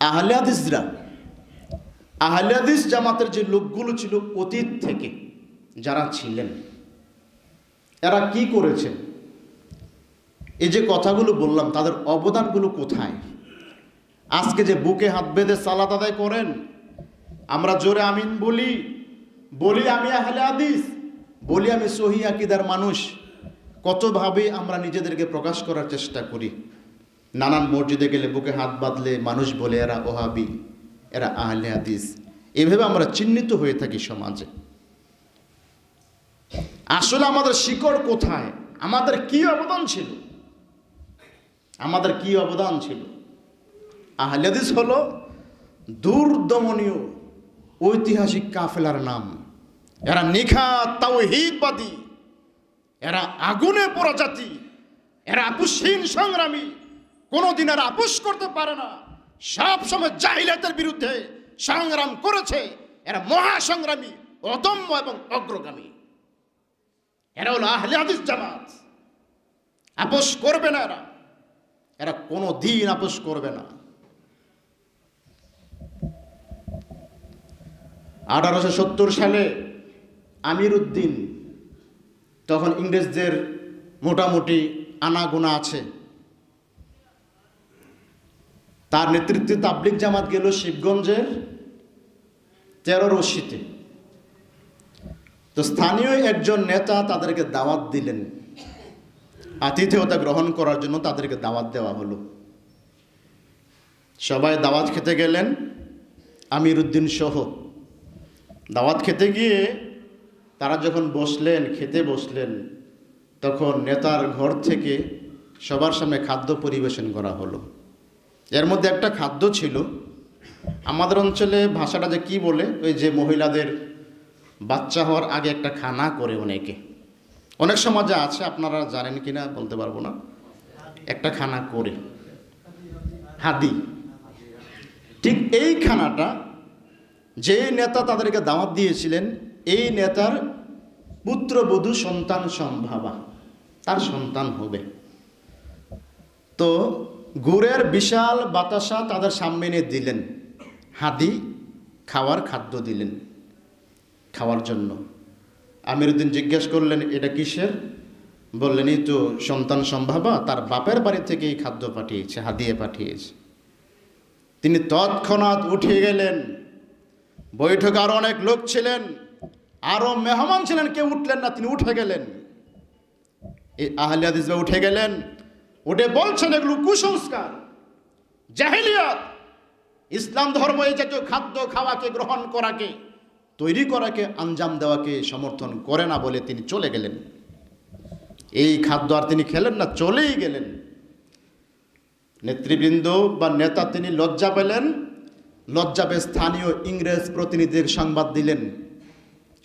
আহলে হাদিসরা, আহলে হাদিস জামাতের যে লোকগুলো ছিল অতীত থেকে যারা ছিলেন, এরা কি করেছেন? এই যে কথাগুলো বললাম, তাদের অবদানগুলো কোথায়? আজকে যে বুকে হাত বেঁধে সালাত আদায় করেন, আমরা জোরে আমিন বলি, বলি আমি আহলে হাদিস, বলি আমি সহি আকীদার মানুষ, কতভাবে আমরা নিজেদেরকে প্রকাশ করার চেষ্টা করি। নানান মসজিদে গেলে বুকে হাত বাঁধলে মানুষ বলে এরা ওহাবি, এরা আহলে হাদিস, এভাবে আমরা চিহ্নিত হয়ে থাকি সমাজে। আসলে আমাদের শিকড় কোথায়? আমাদের কি অবদান ছিল? আমাদের কি অবদান ছিল? আহলে হাদিস হলো দূরদমনীয় ঐতিহাসিক কাফেলার নাম। এরা নিখাত তাওহীদবাদী, এরা আগুনে পোড়া জাতি, এরা আপোষহীন সংগ্রামী, কোনোদিন এরা আপোষ করতে পারে না, সব সময় জাহিলিয়াতের বিরুদ্ধে সংগ্রাম করেছে। এরা মহাসংগ্রামী, অদম্য এবং অগ্রগামী। এরা হলো আহলে হাদিস জামাত। আপোষ করবে না এরা, এরা কোনো দিন আপোষ করবে না। 1870 সালে আমির উদ্দিন, তখন ইংরেজদের মোটামুটি আনাগোনা আছে, তার নেতৃত্বে তাবলিগ জামাত গেল শিবগঞ্জের 13 রশিতে। তো স্থানীয় একজন নেতা তাদেরকে দাওয়াত দিলেন, আতিথেয়তা গ্রহণ করার জন্য তাদেরকে দাওয়াত দেওয়া হলো। সবাই দাওয়াত খেতে গেলেন, আমির উদ্দিন সহ। দাওয়াত খেতে গিয়ে তারা যখন বসলেন, খেতে বসলেন, তখন নেতার ঘর থেকে সবার সামনে খাদ্য পরিবেশন করা হলো। এর মধ্যে একটা খাদ্য ছিল, আমাদের অঞ্চলে ভাষাটা যে কি বলে, ওই যে মহিলাদের বাচ্চা হওয়ার আগে একটা খানা করে অনেকে, অনেক সমাজে আছে, আপনারা জানেন কিনা বলতে পারবো না, একটা খানা করে, হাদি। ঠিক এই খানাটা যে নেতা তাদেরকে দাওয়াত দিয়েছিলেন, এই নেতার পুত্রবধূ সন্তান সম্ভাবা, তার সন্তান হবে। তো গুড়ের বিশাল বাতাসা তাদের সামনে এনে দিলেন, হাদি খাওয়ার খাদ্য দিলেন খাওয়ার জন্য। আমির উদ্দিন জিজ্ঞেস করলেন, এটা কিসের? বললেন, এই তো সন্তান সম্ভাবা, তার বাপের বাড়ি থেকে এই খাদ্য পাঠিয়েছে, হাদিয়ে পাঠিয়েছে। তিনি তৎক্ষণাৎ উঠে গেলেন। বৈঠকে আরো অনেক লোক ছিলেন, আরো মেহমান ছিলেন, কেউ উঠলেন না, তিনি উঠে গেলেন। এই আহলে হাদিসরা উঠে গেলেন, উঠে বলছেন এগুলো কুসংস্কার, জাহেলিয়াত। ইসলাম ধর্ম এই জাতীয় খাদ্য খাওয়াকে, গ্রহণ করাকে, তৈরি করাকে, আঞ্জাম দেওয়াকে সমর্থন করে না বলে তিনি চলে গেলেন। এই খাদ্য আর তিনি খেলেন না, চলেই গেলেন। নেতৃবৃন্দ বা নেতা তিনি লজ্জা পেলেন, লজ্জা পেয়ে স্থানীয় ইংরেজ প্রতিনিধির সংবাদ দিলেন।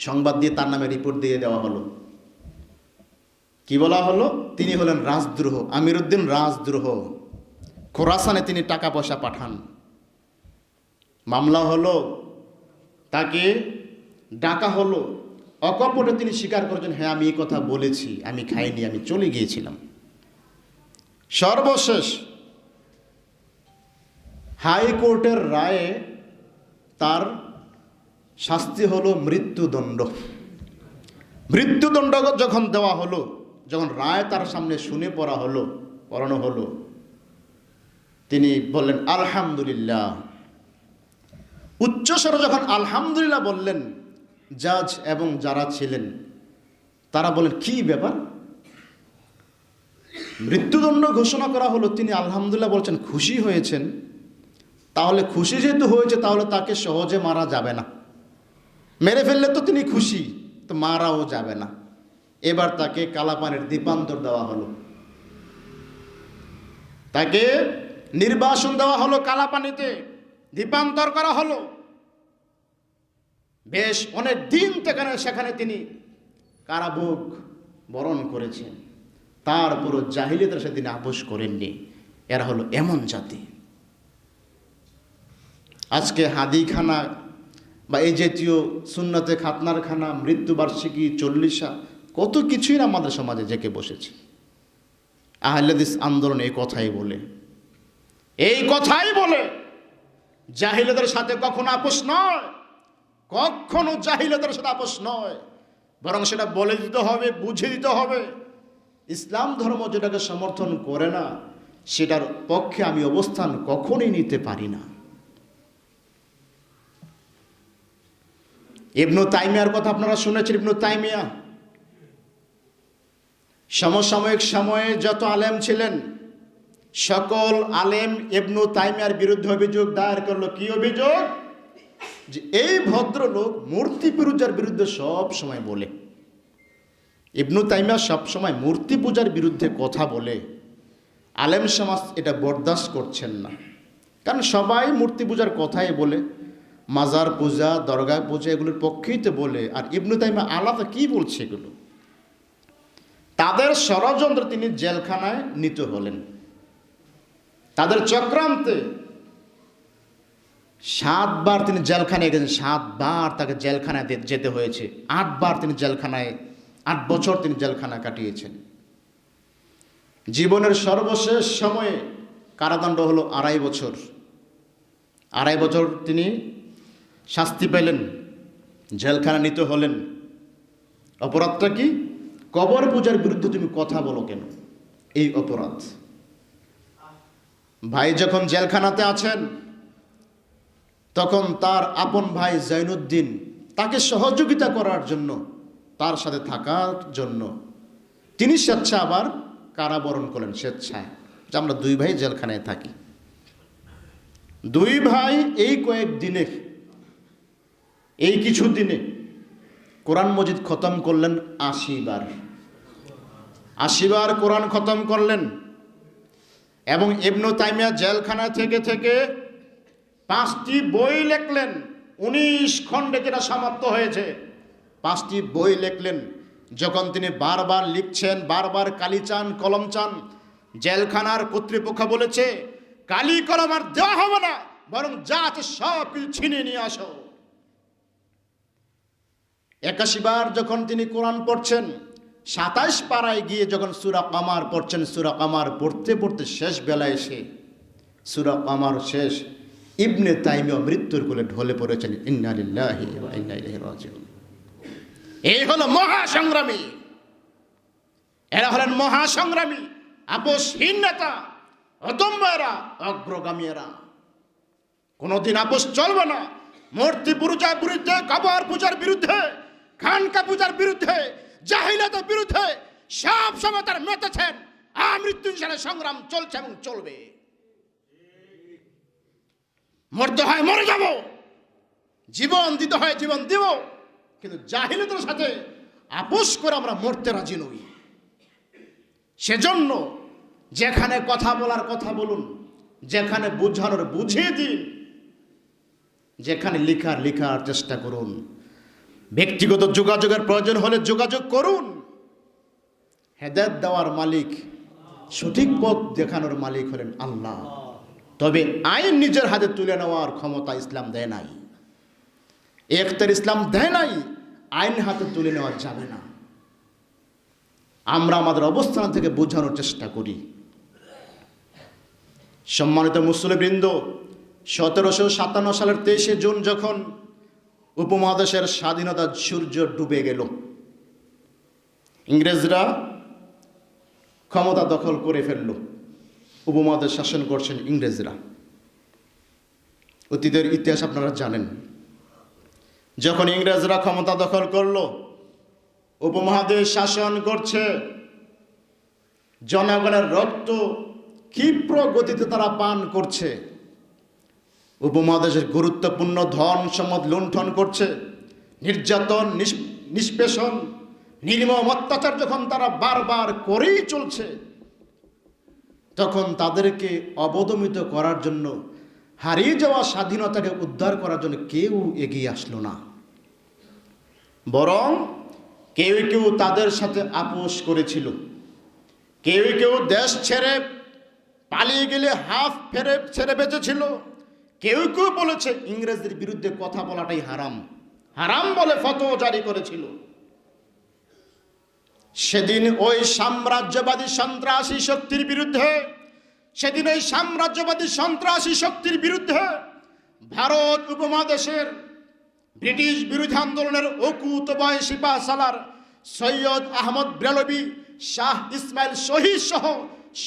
সংবাদ দিয়ে তার নামে রিপোর্ট দিয়ে দেওয়া হলো। কি বলা হলো? তিনি হলেন রাজদ্রোহ, আমির উদ্দিন রাজদ্রোহ, খোরাসানে তিনি টাকা পয়সা পাঠান। মামলা হলো, তাকে ডাকা হলো। অকপটে তিনি স্বীকার করেছেন, হ্যাঁ আমি এই কথা বলেছি, আমি খাইনি, আমি চলে গিয়েছিলাম। সর্বশেষ হাইকোর্টের রায়ে তার শাস্তি হলো মৃত্যুদণ্ড। মৃত্যুদণ্ড যখন দেওয়া হলো, যখন রায় তার সামনে শুনে পড়ানো হলো, তিনি বললেন আলহামদুলিল্লাহ। উচ্চস্বরে যখন আলহামদুলিল্লাহ বললেন, জাজ এবং যারা ছিলেন তারা বলেন, কি ব্যাপার? মৃত্যুদণ্ড ঘোষণা করা হলো, তিনি আলহামদুলিল্লাহ বলছেন, খুশি হয়েছেন। তাহলে খুশি যেহেতু হয়েছে, তাহলে তাকে সহজে মারা যাবে না, মেরে ফেললে তো তিনি খুশি, তো মারাও যাবে না। এবার তাকে কালাপানির দ্বীপান্তর দেওয়া হলো, তাকে নির্বাসন দেওয়া হলো, কালাপানিতে দ্বীপান্তর করা হলো। বেশ অনেক দিন সেখানে তিনি কারাভোগ বরণ করেছেন। তারপরও জাহিলিয়াতের সাথে তিনি আপোষ করেননি। এরা হলো এমন জাতি। আজকে হাদিখানা বা এই জাতীয় সুন্নতে খাতনার খানা, মৃত্যুবার্ষিকী, 40 কত কিছুই আমাদের সমাজে জেঁকে বসেছে। আহলে হাদিস আন্দোলন এই কথাই বলে, জাহিলদের সাথে কখনো আপোষ নয়, কখনো জাহিলদের সাথে আপোষ নয়, বরং সেটা বলে দিতে হবে, বুঝে দিতে হবে। ইসলাম ধর্ম যেটাকে সমর্থন করে না সেটার পক্ষে আমি অবস্থান কখনোই নিতে পারি না। ইবনু তাইমিয়ার কথা আপনারা শুনেছেন। ইবনু তাইমিয়া সমসাময়িক সময়ে যত আলেম ছিলেন সকল আলেম ইবনু তাইমিয়ার বিরুদ্ধে অভিযোগ দায়ের করলো। কি অভিযোগ? যে এই ভদ্রলোক মূর্তি পূজার বিরুদ্ধে সব সময় বলে। ইবনু তাইমিয়া সব সময় মূর্তি পূজার বিরুদ্ধে কথা বলে, আলেম সমাজ এটা বরদাস্ত করছেন না, কারণ সবাই মূর্তি পূজার কথাই বলে, মাজার পূজা, দরগা পূজা এগুলোর পক্ষেই তো বলে। আর ইবনু তাইমিয়া আলাদা কি বলছে এগুলো? তাদের ষড়যন্ত্রে তিনি জেলখানায় নিত হলেন। তাদের চক্রান্তে 7 বার তিনি জেলখানায় গেছেন। 7 বার তাকে জেলখানায় যেতে হয়েছে। 8 বার তিনি জেলখানায়, 8 বছর তিনি জেলখানা কাটিয়েছেন। জীবনের সর্বশেষ সময়ে কারাদণ্ড হলো 2.5 বছর। 2.5 বছর তিনি শাস্তি পেলেন, জেলখানা নিতে হলেন। অপরাধটা কি? কবর পূজার বিরুদ্ধে তুমি কথা বলো কেন? এই অপরাধ। ভাই যখন জেলখানাতে আছেন তখন তার আপন ভাই জৈনুদ্দিন তাকে সহযোগিতা করার জন্য, তার সাথে থাকার জন্য তিনি স্বেচ্ছা আবার কারাবরণ করলেন, স্বেচ্ছায়, যে আমরা 2 ভাই জেলখানায় থাকি। 2 ভাই এই কয়েক দিনে, এই কিছু দিনে কোরআন মজিদ খতম করলেন 80 বার। 80 বার কোরআন খতম করলেন। এবং ইবনু তাইমিয়া জেলখানা থেকে থেকে 5টি বই লিখলেন। 19 খণ্ডে যেটা সমাপ্ত হয়েছে, 5টি বই লিখলেন। যখন তিনি বারবার লিখছেন, বারবার কালি চান, কলম চান, জেলখানার কর্তৃপক্ষ বলেছে কালি কলম আর দেওয়া হবে না, বরং যা আছে সব কিছু ছিনিয়ে নিয়ে আসো। 81 বার যখন তিনি কোরআন পড়ছেন, 27 পারায় গিয়ে যখন সূরা কামার পড়ছেন, সূরা কামার পড়তে পড়তে শেষ বেলায় এসে সূরা কামার শেষ, ইবনে তাইমিয়া মৃত্যুর কোলে ঢলে পড়েছেন। ইন্না লিল্লাহি ওয়া ইন্না ইলাইহি রাজিউন। এই হলো মহাসংগ্রামী। এরা হলেন মহাসংগ্রামী, আপোষহীন নেতা, অদম্য এরা, অগ্রগামী এরা। কোনোদিন আপোষ চলবে না। মূর্তি পূজার বিরুদ্ধে, কবর পূজার বিরুদ্ধে, খানকা পূজার বিরুদ্ধে, জাহিলিয়াতের বিরুদ্ধে সব সময় তারা মেতেছেন। আমৃত্যু ইনশাআল্লাহ সংগ্রাম চলছে এবং চলবে। মরতে হয় মরে যাব, জীবন দিতে হয় জীবন দিব, কিন্তু জাহিলিয়াতের সাথে আপোষ করে আমরা মরতে রাজি নই। সেজন্য যেখানে কথা বলার কথা বলুন, যেখানে বুঝানোর বুঝিয়ে দিন, যেখানে লিখার চেষ্টা করুন। ব্যক্তিগত যোগাযোগের প্রয়োজন হলে যোগাযোগ করুন। হেদায়েত দেওয়ার মালিক, সঠিক পথ দেখানোর মালিক হলেন আল্লাহ। তবে আইন নিজের হাতে তুলে নেওয়ার ক্ষমতা ইসলাম দেয় নাই, এখতিয়ার ইসলাম দেয় নাই। আইন হাতে তুলে নেওয়া যাবে না। আমরা আমাদের অবস্থান থেকে বোঝানোর চেষ্টা করি। সম্মানিত মুসলিমবৃন্দ, 1757 সালের 23শে জুন যখন উপমহাদেশের স্বাধীনতার সূর্য ডুবে গেল, ইংরেজরা ক্ষমতা দখল করে ফেলল। উপমহাদেশ শাসন করছেন ইংরেজরা। অতীতের ইতিহাস আপনারা জানেন। যখন ইংরেজরা ক্ষমতা দখল করল, উপমহাদেশ শাসন করছে, জনগণের রক্ত ক্ষিপ্র গতিতে তারা পান করছে, উপমহাদেশের গুরুত্বপূর্ণ ধন সম্পদ লুণ্ঠন করছে, নির্যাতন, নিষ্পেষণ, নির্মম অত্যাচার যখন তারা বারবার করেই চলছে, তখন তাদেরকে অবদমিত করার জন্য, হারিয়ে যাওয়া স্বাধীনতাকে উদ্ধার করার জন্য কেউ এগিয়ে আসলো না। বরং কেউ কেউ তাদের সাথে আপোষ করেছিল। কেউ কেউ দেশ ছেড়ে পালিয়ে গেলে হাফ ছেড়ে বেঁচেছিল। কেউ কেউ বলেছে ইংরেজদের বিরুদ্ধে কথা বলাটাই হারাম, হারাম বলে ফতোয়া জারি করেছিল। সেদিন ওই সাম্রাজ্যবাদী সন্ত্রাসী শক্তির বিরুদ্ধে, সেদিন ওই সাম্রাজ্যবাদী সন্ত্রাসী শক্তির বিরুদ্ধে ভারত উপমহাদেশের ব্রিটিশ বিরোধী আন্দোলনের অকুতোভয় সিপাহ সালার সৈয়দ আহমদ ব্রেলভী, শাহ ইসমাইল শহীদ সহ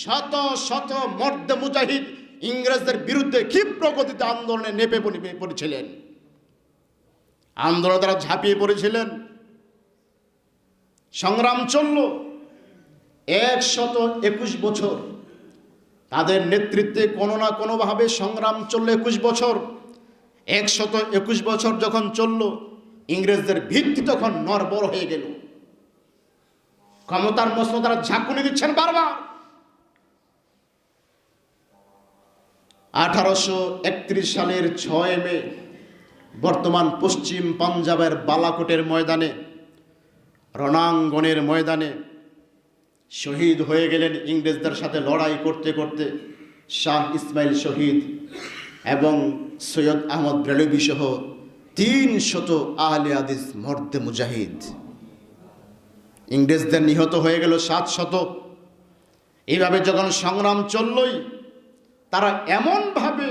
শত শত মর্দে মুজাহিদ ইংরেজদের বিরুদ্ধে ক্ষিপ্র গতিতে আন্দোলনে নেপে পড়েছিলেন। আন্দোলনে তারা ঝাঁপিয়ে পড়েছিলেন। সংগ্রাম চলল 121 বছর। তাদের নেতৃত্বে কোনো না কোনোভাবে সংগ্রাম চলল 21 বছর। 121 বছর যখন চলল, ইংরেজদের ভিত্তি তখন নড়বড় হয়ে গেল। ক্ষমতার মসনদে তারা ঝাঁকুনি দিচ্ছেন বারবার। 1831 সালের 6 মে বর্তমান পশ্চিম পাঞ্জাবের বালাকোটের ময়দানে, রণাঙ্গনের ময়দানে শহীদ হয়ে গেলেন ইংরেজদের সাথে লড়াই করতে করতে শাহ ইসমাইল শহীদ এবং সৈয়দ আহমদ ব্রেলভী সহ 300 আহলে হাদিস মর্দে মুজাহিদ। ইংরেজদের নিহত হয়ে গেল 700। এইভাবে যখন সংগ্রাম চললই, তারা এমনভাবে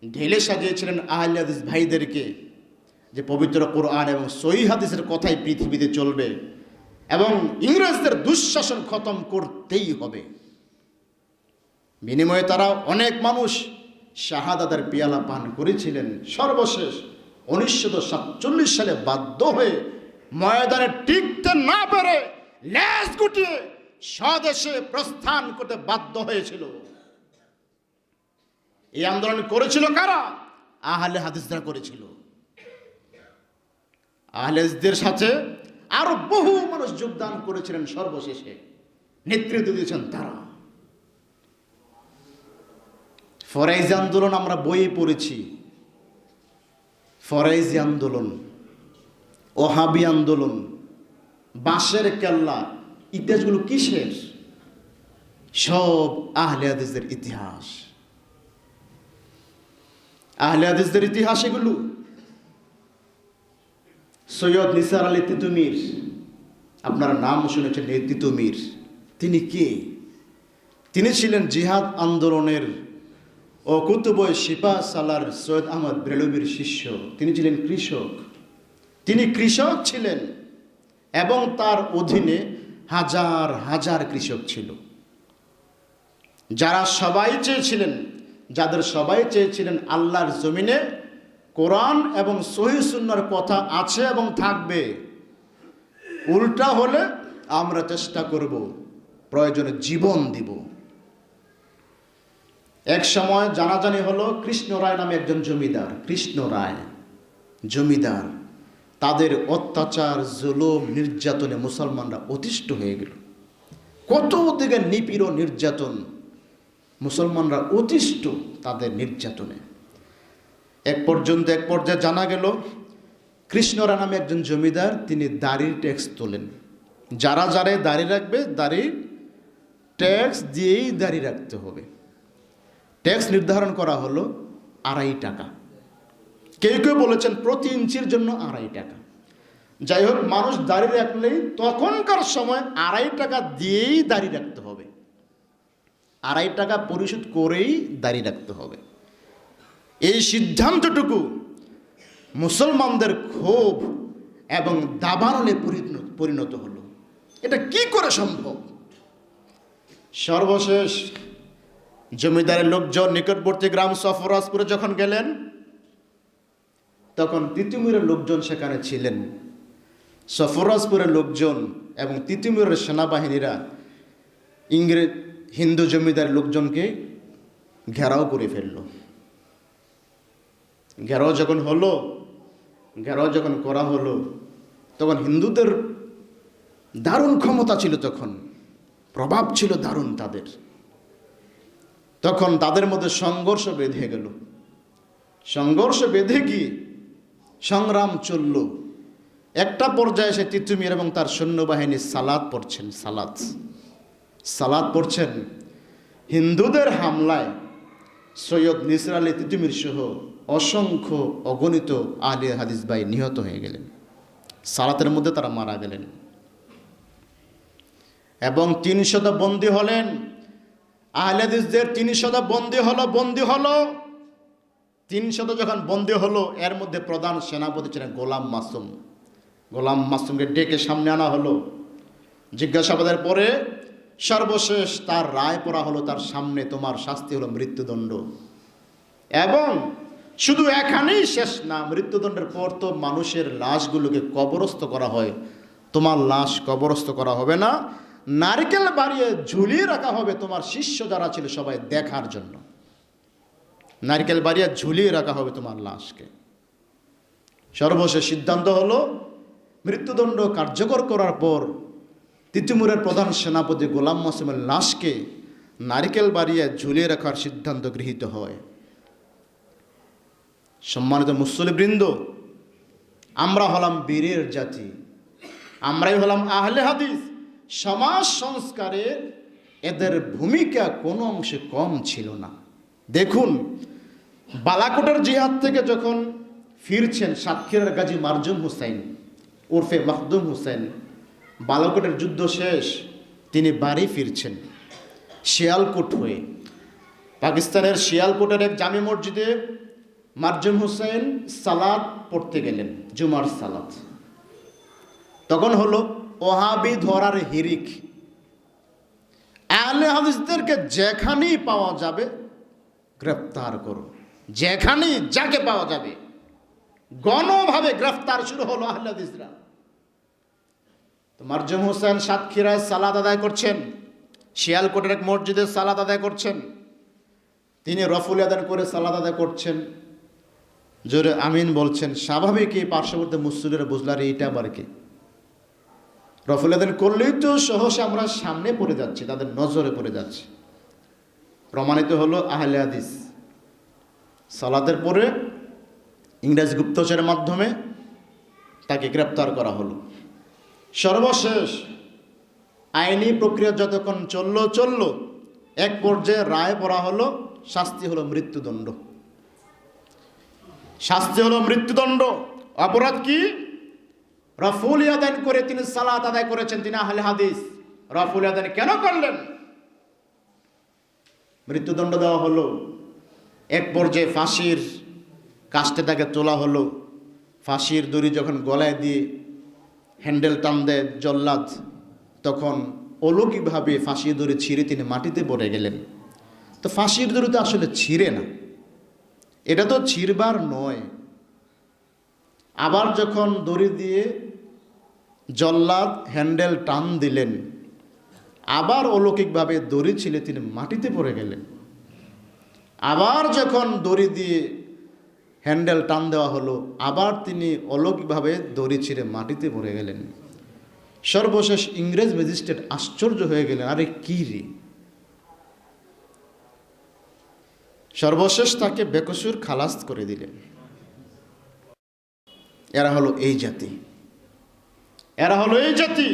ঢেলে সাজিয়েছিলেন আহলে হাদিস ভাইদেরকে যে পবিত্র কোরআন এবং সহিহ হাদিসের কথাই পৃথিবীতে চলবে এবং ইংরেজদের দুঃশাসন খতম করতেই হবে। বিনিময়ে তারা অনেক মানুষ শাহাদাতের পেয়ালা পান করেছিলেন। সর্বশেষ 1947 সালে বাধ্য হয়ে ময়দানে টিকতে না পেরে লেজ গুটিয়ে স্বদেশে প্রস্থান করতে বাধ্য হয়েছিল। এই আন্দোলন করেছিল কারা? আহলে হাদিসরা করেছিল। আহলে হাদিসদের সাথে আরো বহু মানুষ যোগদান করেছিলেন। সর্বশেষে নেতৃত্ব দিয়েছেন তারা। ফরাইজি আন্দোলন আমরা বইয়ে পড়েছি। ফরাইজি আন্দোলন, ওহাবি আন্দোলন, বাঁশের কেল্লা, ইতিহাসগুলো কিসের? সব আহলে হাদিসদের ইতিহাস। আহলে হাদিসদের ইতিহাস এগুলো। সৈয়দ নিসার আলী তিতুমির, আপনারা নাম শুনেছেন এই তিতুমির। তিনি কে? তিনি ছিলেন জিহাদ আন্দোলনের ও কুতুবয় সিপাহ সালার সৈয়দ আহমদ ব্রেলভীর শিষ্য। তিনি ছিলেন কৃষক। তিনি কৃষক ছিলেন এবং তার অধীনে হাজার হাজার কৃষক ছিল, যাদের সবাই চেয়েছিলেন আল্লাহর জমিনে কোরআন এবং সহিহ সুন্নাহর কথা আছে এবং থাকবে। উল্টা হলে আমরা চেষ্টা করব, প্রয়োজনে জীবন দিব। এক সময় জানাজানি হলো কৃষ্ণ রায় নামে একজন জমিদার। কৃষ্ণ রায় জমিদার, তাদের অত্যাচার, জুলুম, নির্যাতনে মুসলমানরা অতিষ্ঠ হয়ে গেল। কত দিকে নিপীড়ন, নির্যাতন, মুসলমানরা অতিষ্ঠ তাদের নির্যাতনে। এক পর্যায়ে জানা গেল কৃষ্ণ রায় নামে একজন জমিদার, তিনি দাড়ির ট্যাক্স তোলেন। যারা দাড়ি রাখবে, দাড়ির ট্যাক্স দিয়েই দাড়ি রাখতে হবে। ট্যাক্স নির্ধারণ করা হলো 2.5 টাকা। কেউ কেউ বলেছেন প্রতি ইঞ্চির জন্য 2.5 টাকা। যাই হোক, মানুষ দাড়ি রাখলেই তখনকার সময় 2.5 টাকা দিয়েই দাড়ি রাখতে হবে। 2.5 টাকা পরিশোধ করেই দাড়ি রাখতে হবে। এই সিদ্ধান্তটুকু মুসলমানদের ক্ষোভ এবং দাবানলে পরিণত হলো। এটা কি করে সম্ভব? সর্বশেষ জমিদারের লোকজন নিকটবর্তী গ্রাম সফরাজপুরে যখন গেলেন, তখন তিতুমিরের লোকজন সেখানে ছিলেন। সফরাজপুরের লোকজন এবং তিতুমিরের সেনাবাহিনীরা হিন্দু জমিদারের লোকজনকে ঘেরাও করে ফেলল। ঘেরাও যখন করা হলো, তখন হিন্দুদের দারুণ ক্ষমতা ছিল, তখন প্রভাব ছিল দারুণ তাদের। তখন তাদের মধ্যে সংঘর্ষ বেঁধে গেল। সংঘর্ষ বেঁধে গিয়ে সংগ্রাম চলল। একটা পর্যায়ে সে তিতুমির এবং তার সৈন্যবাহিনী সালাত পড়ছেন। হিন্দুদের হামলায় সৈয়দ নিসার আলী তিতুমির সহ অসংখ্য অগণিত আহলে হাদিস ভাই নিহত হয়ে গেলেন। সালাতের মধ্যে তারা মারা গেলেন এবং 300 বন্দী হলেন। আহলে হাদিসদের 300 বন্দী হলো। 300 যখন বন্দী হলো, এর মধ্যে প্রধান সেনাপতি ছিলেন গোলাম মাসুম। গোলাম মাসুমকে ডেকে সামনে আনা হলো। জিজ্ঞাসাবাদের পরে সর্বশেষ তার রায় পড়া হলো, তার সামনে তোমার শাস্তি হলো মৃত্যুদণ্ড। এবং শুধু এখানেই শেষ না, মৃত্যুদণ্ডের পর তো মানুষের লাশগুলোকে কবরস্থ করা হয়, তোমার লাশ কবরস্থ করা হবে না, নারকেল বাড়িয়ে ঝুলিয়ে রাখা হবে তোমার শিষ্য যারা ছিল সবাই দেখার জন্য। নারকেল বাড়িয়ে ঝুলিয়ে রাখা হবে তোমার লাশকে। সর্বশেষ সিদ্ধান্ত হলো মৃত্যুদণ্ড কার্যকর করার পর তিতুমিরের প্রধান সেনাপতি গোলাম মাসুমের লাশকে নারকেল বাড়িয়ে ঝুলিয়ে রাখার সিদ্ধান্ত গৃহীত হয়। সম্মানিত মুসল্লিবৃন্দ, আমরা হলাম বীরের জাতি, আমরাই হলাম আহলে হাদিস। সমাজ সংস্কারে এদের ভূমিকা কোনো অংশে কম ছিল না। দেখুন, বালাকোটের জিহাদ থেকে যখন ফিরছেন সাতক্ষীরার গাজী মারজুম হুসাইন ওরফে মাখদুম হুসাইন, বালাকোটের যুদ্ধ শেষ, তিনি বাড়ি ফিরছেন শিয়ালকোট হয়ে। পাকিস্তানের শিয়ালকোটের এক জামে মসজিদে মারজুম হুসাইন সালাত পড়তে গেলেন, জুমার সালাত। তখন হলো ওহাবি ধরার হিরিক, আহলে হাদিসদেরকে যেখানেই পাওয়া যাবে গ্রেফতার করো, যেখানেই যাকে পাওয়া যাবে। গণভাবে গ্রেফতার শুরু হলো আহলে হাদিসরা। তো মারজুম হুসাইন সাতক্ষীরায় সালাত আদায় করছেন, শিয়ালকোটের এক মসজিদে সালাত আদায় করছেন। তিনি রফুল আদান করে সালাত আদায় করছেন, জোরে আমিন বলছেন। স্বাভাবিক এই পার্শ্ববর্তী মুসল্লিরা বুঝলার এইটা আবার কি, রফুল আদান করলেই তো সহসা আমরা সামনে পড়ে যাচ্ছি, তাদের নজরে পড়ে যাচ্ছে। প্রমাণিত হলো আহলে হাদিস। সালাতের পরে ইংরেজ গুপ্তচরের মাধ্যমে তাকে গ্রেপ্তার করা হলো। সর্বশেষ আইনি প্রক্রিয়া যতক্ষণ চলল, এক পর্যায়ে রায় পড়া হলো, শাস্তি হলো মৃত্যুদণ্ড। শাস্তি হলো মৃত্যুদণ্ড। অপরাধ কি? রফুল আদান করে তিনি সালাত আদায় করেছেন, তিনি আহলে হাদিস। রফুল আদান কেন করলেন? মৃত্যুদণ্ড দেওয়া হলো। এক পর্যায়ে ফাঁসির কাস্টে তাকে তোলা হলো। ফাঁসির দড়ি যখন গলায় দিয়ে হ্যান্ডেল টান দেয় জল্লাদ, তখন অলৌকিকভাবে ফাঁসির দড়ি ছিঁড়ে তিনি মাটিতে পড়ে গেলেন। তো ফাঁসির দড়ি তো আসলে ছিঁড়ে না, এটা তো ছিঁড়বার নয়। আবার যখন দড়ি দিয়ে জল্লাদ হ্যান্ডেল টান দিলেন, আবার অলৌকিকভাবে দড়ি ছিলে তিনি মাটিতে পড়ে গেলেন। আবার যখন দড়ি দিয়ে হ্যান্ডেল টান দেওয়া হলো, আবার তিনি অলৌকিকভাবে দড়ি ছিঁড়ে মাটিতে পড়ে গেলেন। সর্বশেষ ইংরেজ ম্যাজিস্ট্রেট আশ্চর্য হয়ে গেলেন, আরে কি রে! সর্বশেষ তাকে বেকসুর খালাস করে দিলেন। এরা হলো এই জাতি, এরা হলো এই জাতি।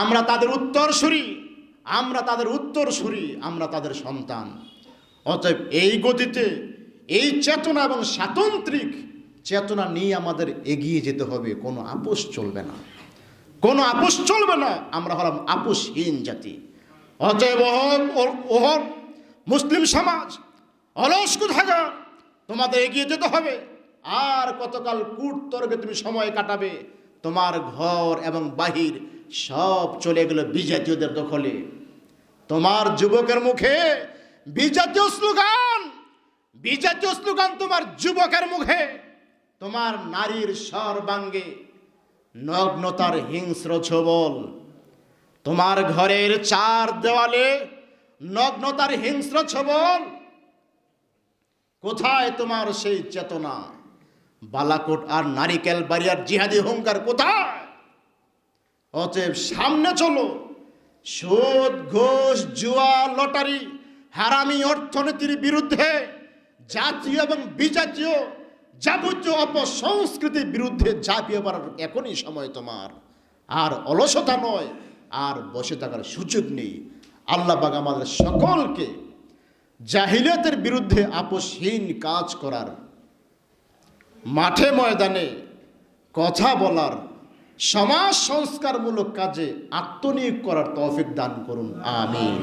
আমরা তাদের উত্তরসূরি, আমরা তাদের উত্তরসূরি, আমরা তাদের সন্তান। অতএব এই গতিতে, এই চেতনা এবং স্বাতন্ত্রিক চেতনা নিয়ে আমাদের এগিয়ে যেতে হবে। কোনো আপোষ চলবে না, কোনো আপোষ চলবে না। আমরা হলাম আপোষহীন জাতি। অতএব ওহর মুসলিম সমাজ, অলস কোথাকার, তোমাদের এগিয়ে যেতে হবে। আর কতকাল কূট তর্কে তুমি সময় কাটাবে? তোমার ঘর এবং বাহির সব চলে গেল বিজাতীয়দের দখলে। তোমার যুবকের মুখে বিজাতীয় স্লোগান, বিজাতীয় স্লোগান তোমার যুবকের মুখে। তোমার নারীর সর্বাঙ্গে নগ্নতার হিংস্র ছবল, তোমার ঘরের চার দেওয়ালে নগ্নতার হিংস্র ছবল। কোথায় তোমার সেই চেতনা? বালাকোট আর নারিকেল বাড়িয়ার জিহাদি হুঙ্কার কোথায়? অতএব সামনে চলো। সুদ, ঘুষ, জুয়া, লটারি, হারামি অর্থনীতির বিরুদ্ধে, জাতীয় এবং বিজাতীয় যাবতীয় অপসংস্কৃতির বিরুদ্ধে ঝাঁপিয়ে পড়ার এখনই সময় তোমার। আর অলসতা নয়, আর বসে থাকার সুযোগ নেই। আল্লাহ পাক আমাদের সকলকে জাহিলিয়াতের বিরুদ্ধে আপোষহীন কাজ করার, মাঠে ময়দানে কথা বলার, সমাজ সংস্কারমূলক কাজে আত্মনিয়োগ করার তৌফিক দান করুন। আমিন।